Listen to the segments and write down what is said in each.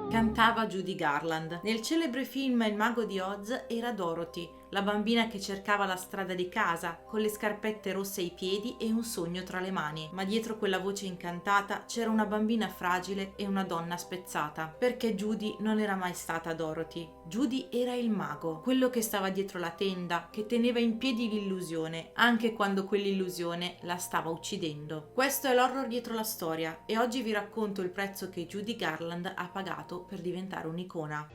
Cantava Judy Garland. Nel celebre film Il mago di Oz era Dorothy, la bambina che cercava la strada di casa, con le scarpette rosse ai piedi e un sogno tra le mani. Ma dietro quella voce incantata c'era una bambina fragile e una donna spezzata. Perché Judy non era mai stata Dorothy. Judy era il mago, quello che stava dietro la tenda, che teneva in piedi l'illusione, anche quando quell'illusione la stava uccidendo. Questo è l'horror dietro la storia e oggi vi racconto il prezzo che Judy Garland ha pagato per diventare un'icona.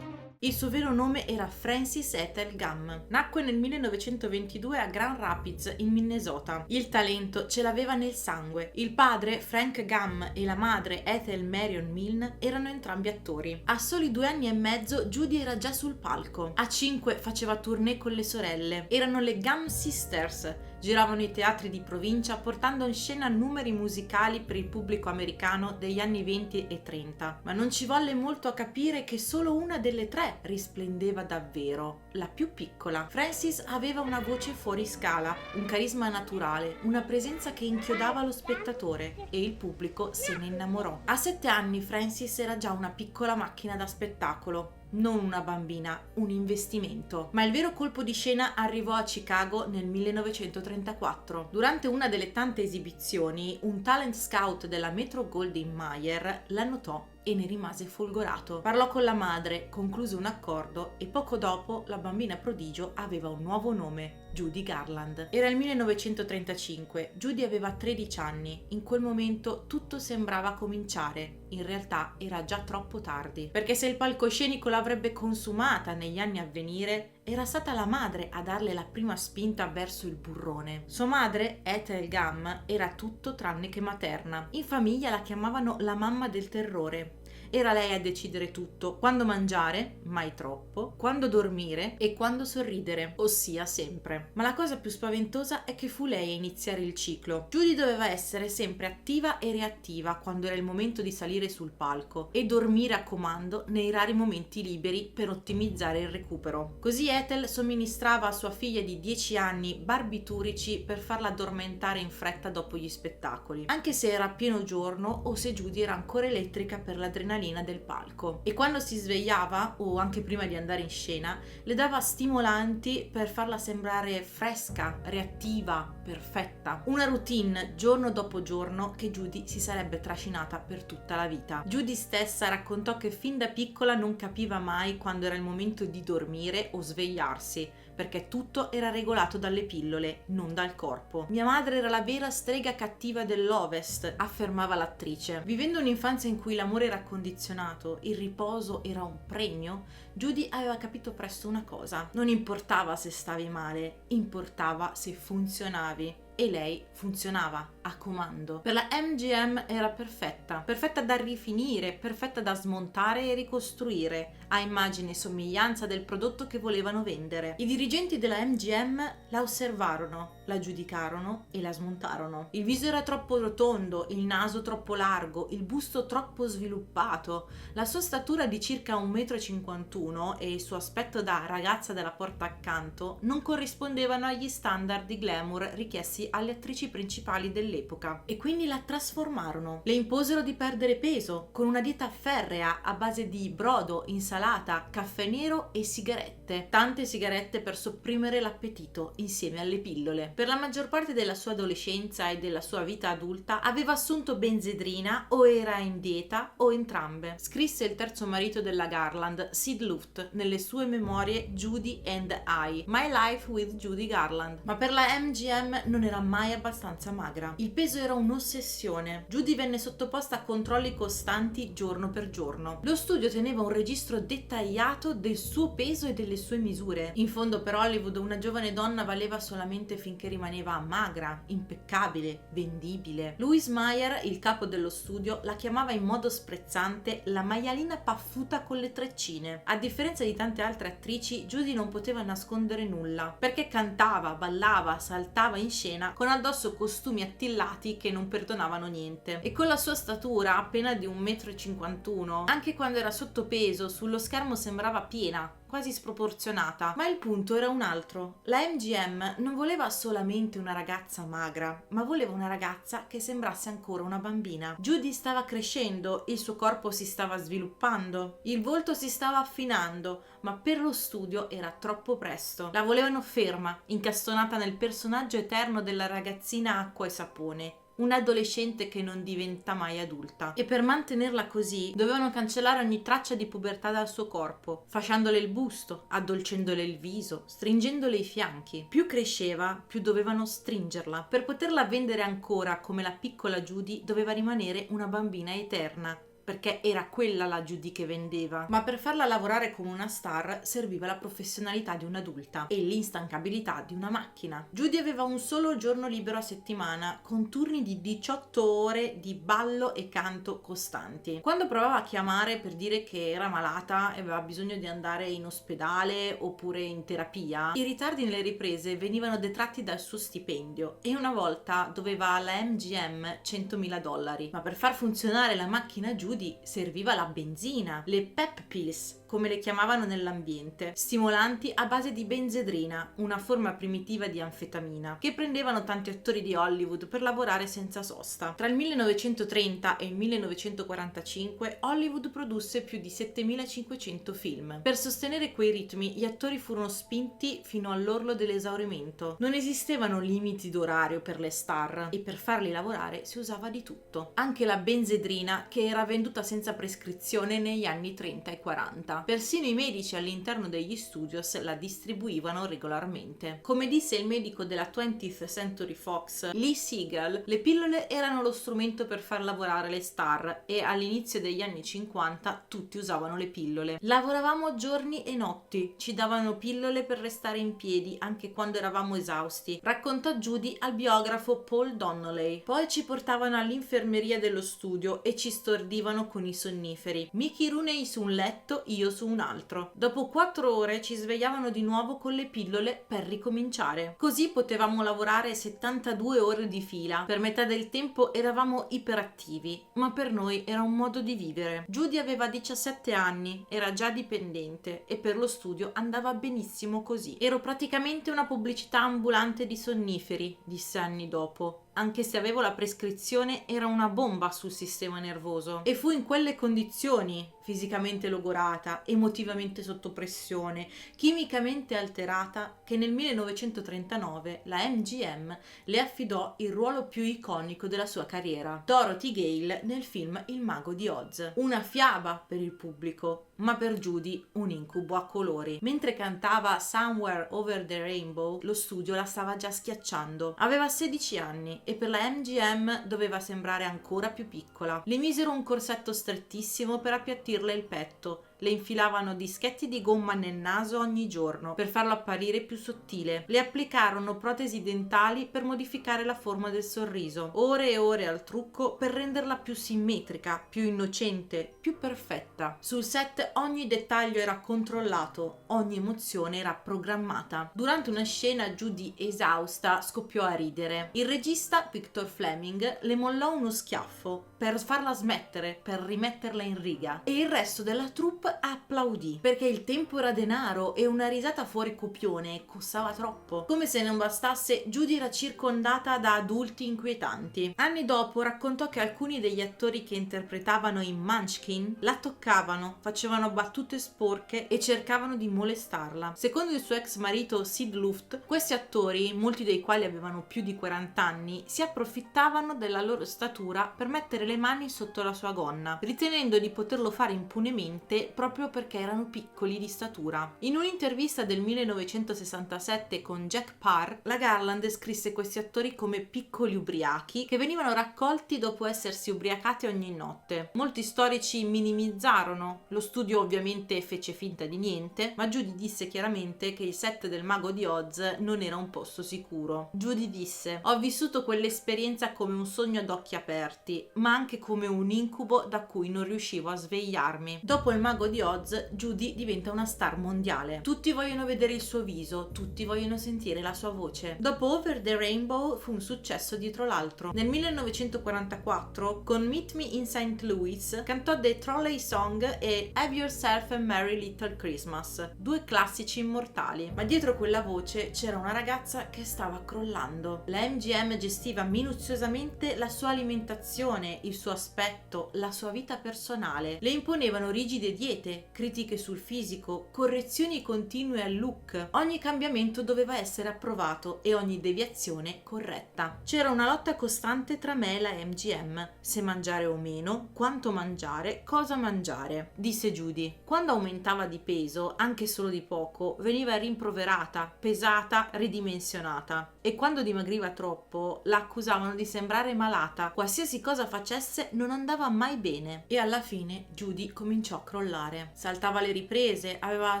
Il suo vero nome era Frances Ethel Gumm. Nacque nel 1922 a Grand Rapids, in Minnesota. Il talento ce l'aveva nel sangue. Il padre, Frank Gumm, e la madre, Ethel Marion Milne, erano entrambi attori. A soli 2 anni e mezzo, Judy era già sul palco. A 5 faceva tournée con le sorelle. Erano le Gumm Sisters. Giravano i teatri di provincia portando in scena numeri musicali per il pubblico americano degli anni 20 e 30. Ma non ci volle molto a capire che solo una delle 3 risplendeva davvero, la più piccola. Frances aveva una voce fuori scala, un carisma naturale, una presenza che inchiodava lo spettatore e il pubblico se ne innamorò. A 7 anni Frances era già una piccola macchina da spettacolo. Non una bambina, un investimento. Ma il vero colpo di scena arrivò a Chicago nel 1934. Durante una delle tante esibizioni, un talent scout della Metro-Goldwyn-Mayer la notò e ne rimase folgorato. Parlò con la madre, concluse un accordo e poco dopo la bambina prodigio aveva un nuovo nome, Judy Garland. Era il 1935, Judy aveva 13 anni. In quel momento tutto sembrava cominciare. In realtà era già troppo tardi, perché se il palcoscenico l'avrebbe consumata negli anni a venire, era stata la madre a darle la prima spinta verso il burrone. Sua madre, Ethel Gumm, era tutto tranne che materna. In famiglia la chiamavano la mamma del terrore. Era lei a decidere tutto, quando mangiare, mai troppo, quando dormire e quando sorridere, ossia sempre. Ma la cosa più spaventosa è che fu lei a iniziare il ciclo. Judy doveva essere sempre attiva e reattiva quando era il momento di salire sul palco e dormire a comando nei rari momenti liberi per ottimizzare il recupero. Così Ethel somministrava a sua figlia di 10 anni barbiturici per farla addormentare in fretta dopo gli spettacoli, anche se era pieno giorno o se Judy era ancora elettrica per l'adrenalina del palco. E quando si svegliava, o anche prima di andare in scena, le dava stimolanti per farla sembrare fresca, reattiva, perfetta. Una routine giorno dopo giorno che Judy si sarebbe trascinata per tutta la vita. Judy stessa raccontò che fin da piccola non capiva mai quando era il momento di dormire o svegliarsi, perché tutto era regolato dalle pillole, non dal corpo. Mia madre era la vera strega cattiva dell'Ovest, affermava l'attrice. Vivendo un'infanzia in cui l'amore era condizionato, il riposo era un premio, Judy aveva capito presto una cosa: non importava se stavi male, importava se funzionavi. E lei funzionava a comando. Per la MGM era perfetta da rifinire, perfetta da smontare e ricostruire, a immagine e somiglianza del prodotto che volevano vendere. I dirigenti della MGM la osservarono, la giudicarono e la smontarono. Il viso era troppo rotondo, il naso troppo largo, il busto troppo sviluppato, la sua statura di circa 1,51 m e il suo aspetto da ragazza della porta accanto non corrispondevano agli standard di glamour richiesti alle attrici principali dell'epoca, e quindi la trasformarono. Le imposero di perdere peso con una dieta ferrea a base di brodo, insalata, caffè nero e sigarette. Tante sigarette per sopprimere l'appetito insieme alle pillole. Per la maggior parte della sua adolescenza e della sua vita adulta aveva assunto benzedrina o era in dieta o entrambe. Scrisse il terzo marito della Garland, Sid Luft, nelle sue memorie Judy and I, My Life with Judy Garland. Ma per la MGM non era mai abbastanza magra. Il peso era un'ossessione. Judy venne sottoposta a controlli costanti giorno per giorno. Lo studio teneva un registro dettagliato del suo peso e delle sue misure. In fondo per Hollywood una giovane donna valeva solamente finché rimaneva magra, impeccabile, vendibile. Louis Mayer, il capo dello studio, la chiamava in modo sprezzante la maialina paffuta con le treccine. A differenza di tante altre attrici, Judy non poteva nascondere nulla, perché cantava, ballava, saltava in scena con addosso costumi attillati che non perdonavano niente. E con la sua statura, appena di 1,51 m, anche quando era sottopeso, sullo schermo sembrava piena, quasi sproporzionata. Ma il punto era un altro. La MGM non voleva solamente una ragazza magra, ma voleva una ragazza che sembrasse ancora una bambina. Judy stava crescendo, il suo corpo si stava sviluppando, il volto si stava affinando, ma per lo studio era troppo presto. La volevano ferma, incastonata nel personaggio eterno della ragazzina acqua e sapone, un'adolescente che non diventa mai adulta. E per mantenerla così dovevano cancellare ogni traccia di pubertà dal suo corpo, fasciandole il busto, addolcendole il viso, stringendole i fianchi. Più cresceva, più dovevano stringerla. Per poterla vendere ancora come la piccola Judy doveva rimanere una bambina eterna, perché era quella la Judy che vendeva. Ma per farla lavorare come una star serviva la professionalità di un'adulta e l'instancabilità di una macchina. Judy aveva un solo giorno libero a settimana, con turni di 18 ore di ballo e canto costanti. Quando provava a chiamare per dire che era malata e aveva bisogno di andare in ospedale oppure in terapia, i ritardi nelle riprese venivano detratti dal suo stipendio e una volta doveva alla MGM $100.000. Ma per far funzionare la macchina Judy serviva la benzina, le pep pills, come le chiamavano nell'ambiente, stimolanti a base di benzedrina, una forma primitiva di anfetamina, che prendevano tanti attori di Hollywood per lavorare senza sosta. Tra il 1930 e il 1945 Hollywood produsse più di 7.500 film. Per sostenere quei ritmi gli attori furono spinti fino all'orlo dell'esaurimento. Non esistevano limiti d'orario per le star e per farli lavorare si usava di tutto, anche la benzedrina, che era venduta senza prescrizione negli anni 30 e 40. Persino i medici all'interno degli studios la distribuivano regolarmente. Come disse il medico della 20th Century Fox, Lee Siegel, le pillole erano lo strumento per far lavorare le star e all'inizio degli anni 50 tutti usavano le pillole. Lavoravamo giorni e notti, ci davano pillole per restare in piedi anche quando eravamo esausti, raccontò Judy al biografo Paul Donnelly. Poi ci portavano all'infermeria dello studio e ci stordivano con i sonniferi. Mickey Rooney su un letto, io su un altro. Dopo 4 ore ci svegliavano di nuovo con le pillole per ricominciare. Così potevamo lavorare 72 ore di fila. Per metà del tempo eravamo iperattivi, ma per noi era un modo di vivere. Judy aveva 17 anni, era già dipendente e per lo studio andava benissimo così. Ero praticamente una pubblicità ambulante di sonniferi, disse anni dopo. Anche se avevo la prescrizione, era una bomba sul sistema nervoso. E fu in quelle condizioni, fisicamente logorata, emotivamente sotto pressione, chimicamente alterata, che nel 1939 la MGM le affidò il ruolo più iconico della sua carriera, Dorothy Gale nel film Il Mago di Oz. Una fiaba per il pubblico, ma per Judy un incubo a colori. Mentre cantava Somewhere Over the Rainbow, lo studio la stava già schiacciando. Aveva 16 anni e per la MGM doveva sembrare ancora più piccola. Le misero un corsetto strettissimo per appiattirle il petto. Le infilavano dischetti di gomma nel naso ogni giorno per farlo apparire più sottile. Le applicarono protesi dentali per modificare la forma del sorriso. Ore e ore al trucco per renderla più simmetrica, più innocente, più perfetta. Sul set ogni dettaglio era controllato, ogni emozione era programmata. Durante una scena Judy, esausta, scoppiò a ridere. Il regista, Victor Fleming, le mollò uno schiaffo per farla smettere, per rimetterla in riga. E il resto della troupe applaudì, perché il tempo era denaro e una risata fuori copione costava troppo. Come se non bastasse, Judy era circondata da adulti inquietanti. Anni dopo raccontò che alcuni degli attori che interpretavano in Munchkin la toccavano, facevano battute sporche e cercavano di molestarla. Secondo il suo ex marito Sid Luft, questi attori, molti dei quali avevano più di 40 anni, si approfittavano della loro statura per mettere le mani sotto la sua gonna, ritenendo di poterlo fare impunemente proprio perché erano piccoli di statura. In un'intervista del 1967 con Jack Parr, la Garland descrisse questi attori come piccoli ubriachi che venivano raccolti dopo essersi ubriacati ogni notte. Molti storici minimizzarono, lo studio ovviamente fece finta di niente, ma Judy disse chiaramente che il set del Mago di Oz non era un posto sicuro. Judy disse: "Ho vissuto quell'esperienza come un sogno ad occhi aperti, ma anche come un incubo da cui non riuscivo a svegliarmi. Dopo il Mago di Oz, Judy diventa una star mondiale. Tutti vogliono vedere il suo viso, tutti vogliono sentire la sua voce. Dopo Over the Rainbow fu un successo dietro l'altro. Nel 1944, con Meet Me in St. Louis, cantò The Trolley Song e Have Yourself a Merry Little Christmas, due classici immortali. Ma dietro quella voce c'era una ragazza che stava crollando. La MGM gestiva minuziosamente la sua alimentazione, il suo aspetto, la sua vita personale. Le imponevano rigide diete, critiche sul fisico, correzioni continue al look. Ogni cambiamento doveva essere approvato e ogni deviazione corretta. C'era una lotta costante tra me e la MGM. Se mangiare o meno, quanto mangiare, cosa mangiare, disse Judy. Quando aumentava di peso, anche solo di poco, veniva rimproverata, pesata, ridimensionata. E quando dimagriva troppo, la accusavano di sembrare malata. Qualsiasi cosa facesse non andava mai bene. E alla fine Judy cominciò a crollare. Saltava le riprese, aveva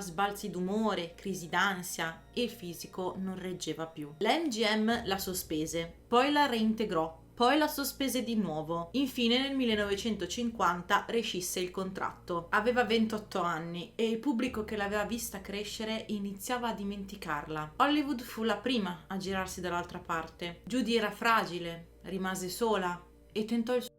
sbalzi d'umore, crisi d'ansia e il fisico non reggeva più. La MGM la sospese, poi la reintegrò, poi la sospese di nuovo. Infine nel 1950 rescisse il contratto. Aveva 28 anni e il pubblico che l'aveva vista crescere iniziava a dimenticarla. Hollywood fu la prima a girarsi dall'altra parte. Judy era fragile, rimase sola e tentò il suicidio.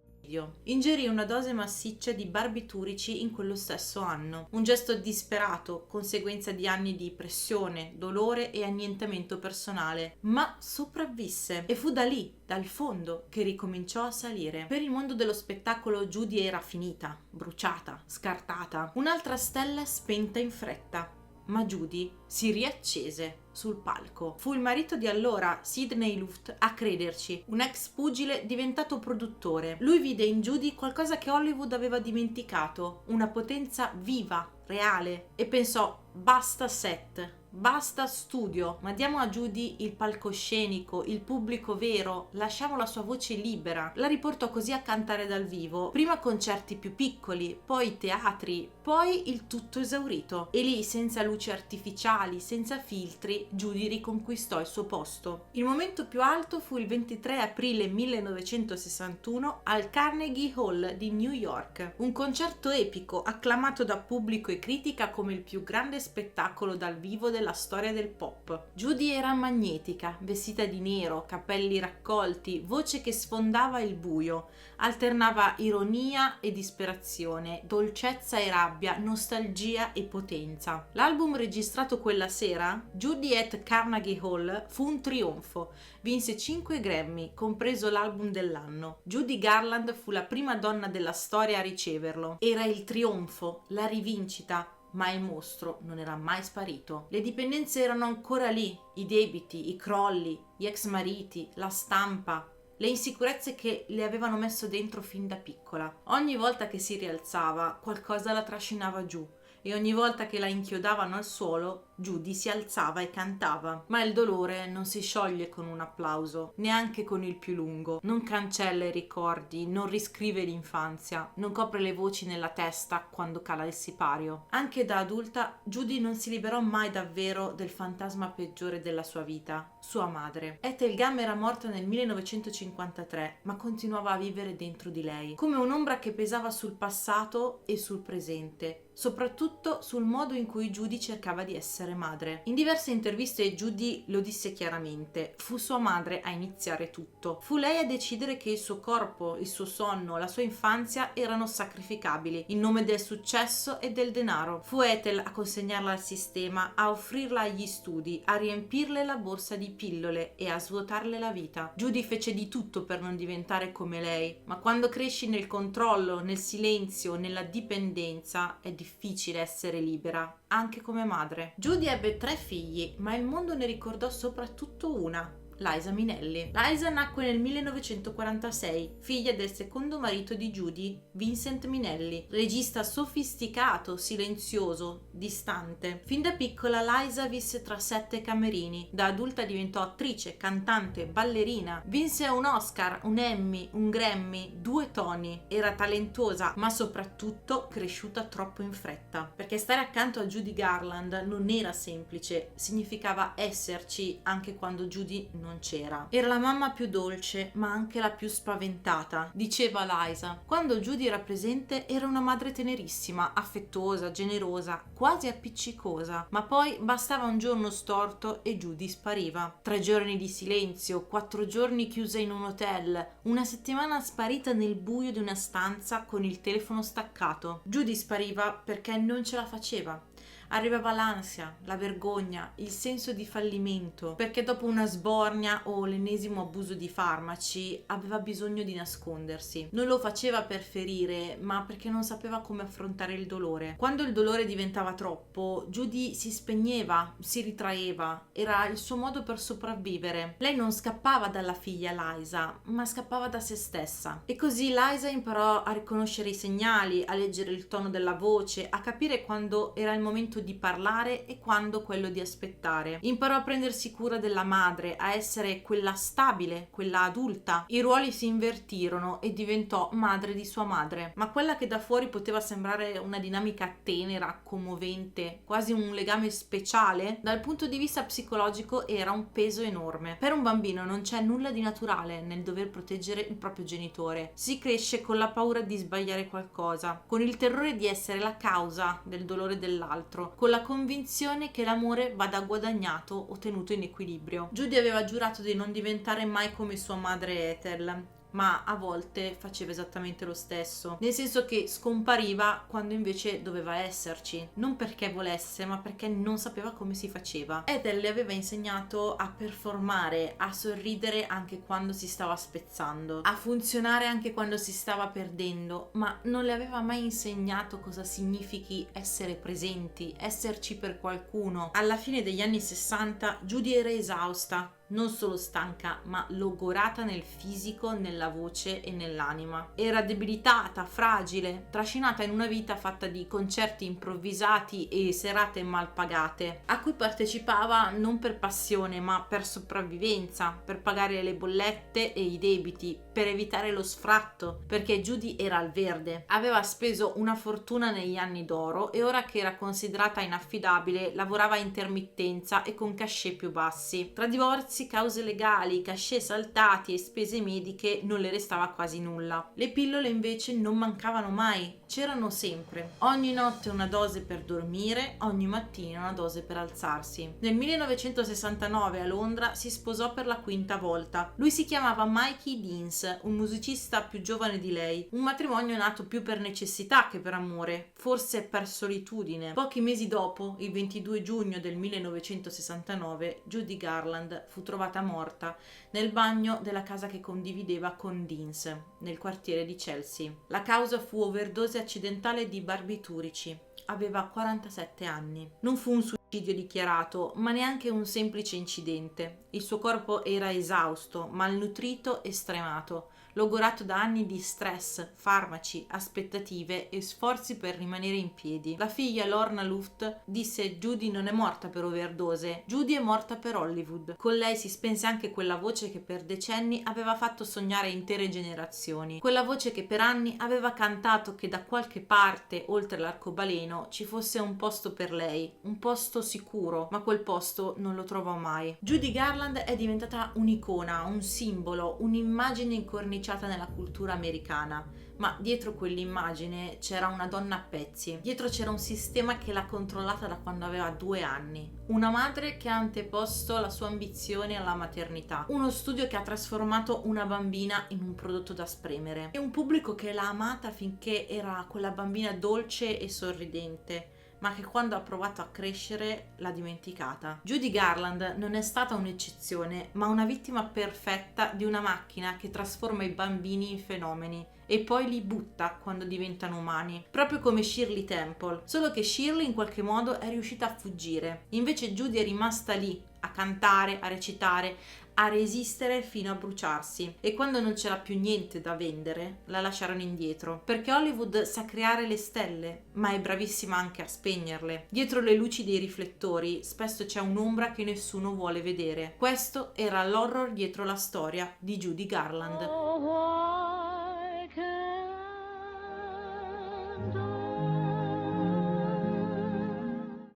Ingerì una dose massiccia di barbiturici in quello stesso anno. Un gesto disperato, conseguenza di anni di pressione, dolore e annientamento personale, ma sopravvisse e fu da lì, dal fondo, che ricominciò a salire. Per il mondo dello spettacolo Judy era finita, bruciata, scartata, un'altra stella spenta in fretta. Ma Judy si riaccese sul palco. Fu il marito di allora, Sidney Luft, a crederci, un ex pugile diventato produttore. Lui vide in Judy qualcosa che Hollywood aveva dimenticato, una potenza viva, reale, e pensò: basta set, basta studio, ma diamo a Judy il palcoscenico, il pubblico vero, lasciamo la sua voce libera. La riportò così a cantare dal vivo, prima concerti più piccoli, poi teatri, poi il tutto esaurito. E lì, senza luci artificiali, senza filtri, Judy riconquistò il suo posto. Il momento più alto fu il 23 aprile 1961 al Carnegie Hall di New York. Un concerto epico, acclamato da pubblico e critica come il più grande spettacolo dal vivo della storia del pop. Judy era magnetica, vestita di nero, capelli raccolti, voce che sfondava il buio, alternava ironia e disperazione, dolcezza e rabbia, nostalgia e potenza. L'album registrato quella sera, Judy at Carnegie Hall, fu un trionfo. Vinse 5 Grammy, compreso l'album dell'anno. Judy Garland fu la prima donna della storia a riceverlo. Era il trionfo, la rivincita, ma il mostro non era mai sparito. Le dipendenze erano ancora lì, i debiti, i crolli, gli ex mariti, la stampa, le insicurezze che le avevano messo dentro fin da piccola. Ogni volta che si rialzava, qualcosa la trascinava giù, e ogni volta che la inchiodavano al suolo, Judy si alzava e cantava. Ma il dolore non si scioglie con un applauso, neanche con il più lungo. Non cancella i ricordi, non riscrive l'infanzia, non copre le voci nella testa quando cala il sipario. Anche da adulta, Judy non si liberò mai davvero del fantasma peggiore della sua vita, sua madre. Ethel Gum era morta nel 1953, ma continuava a vivere dentro di lei, come un'ombra che pesava sul passato e sul presente, soprattutto sul modo in cui Judy cercava di essere madre. In diverse interviste Judy lo disse chiaramente: fu sua madre a iniziare tutto. Fu lei a decidere che il suo corpo, il suo sonno, la sua infanzia erano sacrificabili in nome del successo e del denaro. Fu Ethel a consegnarla al sistema, a offrirla agli studi, a riempirle la borsa di pillole e a svuotarle la vita. Judy fece di tutto per non diventare come lei, ma quando cresci nel controllo, nel silenzio, nella dipendenza, è difficile essere libera, anche come madre. Judy ebbe 3 figli, ma il mondo ne ricordò soprattutto una, Liza Minnelli. Liza nacque nel 1946, figlia del secondo marito di Judy, Vincent Minnelli, regista sofisticato, silenzioso, distante. Fin da piccola Liza visse tra 7 camerini. Da adulta diventò attrice, cantante, ballerina. Vinse un Oscar, un Emmy, un Grammy, 2 Tony. Era talentuosa, ma soprattutto cresciuta troppo in fretta. Perché stare accanto a Judy Garland non era semplice, significava esserci anche quando Judy non non c'era. Era la mamma più dolce, ma anche la più spaventata, diceva Liza. Quando Judy era presente era una madre tenerissima, affettuosa, generosa, quasi appiccicosa, ma poi bastava un giorno storto e Judy spariva. 3 giorni di silenzio, 4 giorni chiusa in un hotel, una settimana sparita nel buio di una stanza con il telefono staccato. Judy spariva perché non ce la faceva. Arrivava l'ansia, la vergogna, il senso di fallimento, perché dopo una sbornia o l'ennesimo abuso di farmaci aveva bisogno di nascondersi. Non lo faceva per ferire, ma perché non sapeva come affrontare il dolore. Quando il dolore diventava troppo, Judy si spegneva, si ritraeva, era il suo modo per sopravvivere. Lei non scappava dalla figlia Liza, ma scappava da se stessa. E così Liza imparò a riconoscere i segnali, a leggere il tono della voce, a capire quando era il momento di parlare e quando quello di aspettare. Imparò a prendersi cura della madre, a essere quella stabile, quella adulta. I ruoli si invertirono e diventò madre di sua madre. Ma quella che da fuori poteva sembrare una dinamica tenera, commovente, quasi un legame speciale, dal punto di vista psicologico era un peso enorme. Per un bambino non c'è nulla di naturale nel dover proteggere il proprio genitore. Si cresce con la paura di sbagliare qualcosa, con il terrore di essere la causa del dolore dell'altro, con la convinzione che l'amore vada guadagnato o tenuto in equilibrio. Judy aveva giurato di non diventare mai come sua madre Ethel, ma a volte faceva esattamente lo stesso, nel senso che scompariva quando invece doveva esserci, non perché volesse, ma perché non sapeva come si faceva. Ethel le aveva insegnato a performare, a sorridere anche quando si stava spezzando, a funzionare anche quando si stava perdendo, ma non le aveva mai insegnato cosa significhi essere presenti, esserci per qualcuno. Alla fine degli anni 60 Judy era esausta, non solo stanca, ma logorata nel fisico, nella voce e nell'anima. Era debilitata, fragile, trascinata in una vita fatta di concerti improvvisati e serate mal pagate, a cui partecipava non per passione, ma per sopravvivenza, per pagare le bollette e i debiti, per evitare lo sfratto, perché Judy era al verde. Aveva speso una fortuna negli anni d'oro e ora che era considerata inaffidabile, lavorava a intermittenza e con cachet più bassi. Tra divorzi, cause legali, cachet saltati e spese mediche non le restava quasi nulla. Le pillole invece non mancavano mai, c'erano sempre. Ogni notte una dose per dormire, ogni mattina una dose per alzarsi. Nel 1969 a Londra si sposò per la 5ª volta. Lui si chiamava Mikey Deans, un musicista più giovane di lei. Un matrimonio nato più per necessità che per amore, forse per solitudine. Pochi mesi dopo, il 22 giugno del 1969, Judy Garland fu trovata morta nel bagno della casa che condivideva con Deans, nel quartiere di Chelsea. La causa fu overdose accidentale di barbiturici. Aveva 47 anni. Non fu un suicidio dichiarato, ma neanche un semplice incidente. Il suo corpo era esausto, malnutrito e stremato, logorato da anni di stress, farmaci, aspettative e sforzi per rimanere in piedi. La figlia Lorna Luft disse: Judy non è morta per overdose, Judy è morta per Hollywood. Con lei si spense anche quella voce che per decenni aveva fatto sognare intere generazioni, quella voce che per anni aveva cantato che da qualche parte oltre l'arcobaleno ci fosse un posto per lei, un posto sicuro, ma quel posto non lo trovò mai. Judy Garland è diventata un'icona, un simbolo, un'immagine incorniciata nella cultura americana, ma dietro quell'immagine c'era una donna a pezzi, dietro c'era un sistema che l'ha controllata da quando aveva 2 anni, una madre che ha anteposto la sua ambizione alla maternità, uno studio che ha trasformato una bambina in un prodotto da spremere e un pubblico che l'ha amata finché era quella bambina dolce e sorridente, ma che quando ha provato a crescere l'ha dimenticata. Judy Garland non è stata un'eccezione, ma una vittima perfetta di una macchina che trasforma i bambini in fenomeni e poi li butta quando diventano umani, proprio come Shirley Temple, solo che Shirley in qualche modo è riuscita a fuggire, invece Judy è rimasta lì, a cantare, a recitare, a resistere fino a bruciarsi, e quando non c'era più niente da vendere la lasciarono indietro, perché Hollywood sa creare le stelle ma è bravissima anche a spegnerle. Dietro le luci dei riflettori spesso c'è un'ombra che nessuno vuole vedere. Questo era l'horror dietro la storia di Judy Garland.